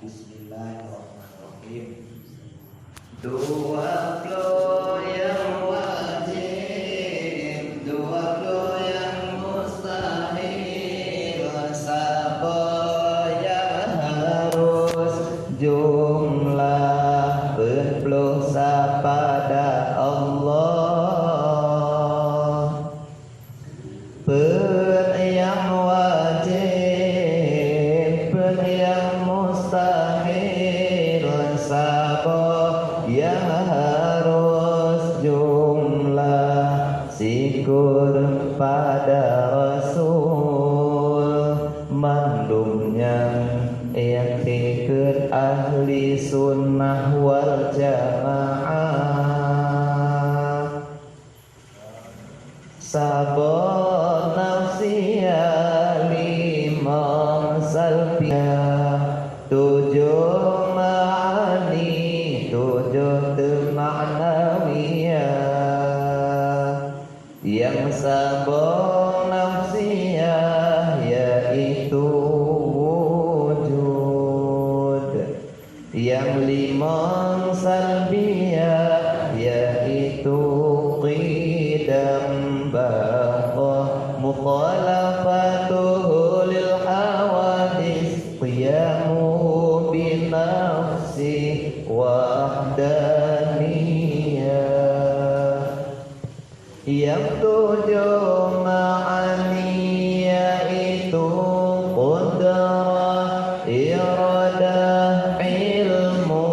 Bismillahirrahmanirrahim. Dua flow yang wajib, dua flow yang mustahil, sabar yang harus jumlah berflow pada Allah. Per yang wajib, per yang mustahil, sabar yang harus jumlah syukur pada Rasul. Mandumnya yang ikut ahli sunnah wal jamaah. Sabar nafsiya limam salbiya, tujuh ma'ani, tujuh ma'nawiyah. Yang sabar nafsiyah yaitu wujud, yang limang salbiyah yaitu qidam baqah, mukhalafatuhu lil hawadis, qiyamu binafsi wahdaniyah. Yang tujuh ma'ani yaitu qudrah, iradah, ilmu,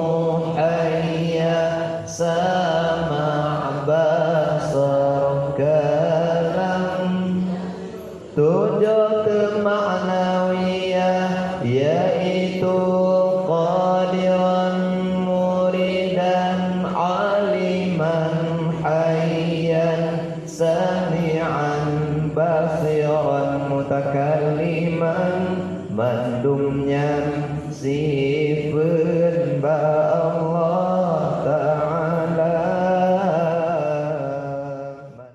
hayya, sama', basar, kalam. Tujuh ma'nawiyah yaitu qadiran, muridan, aliman, hayyan, sami'an, basiran, mutakalliman. Mandumnya sifat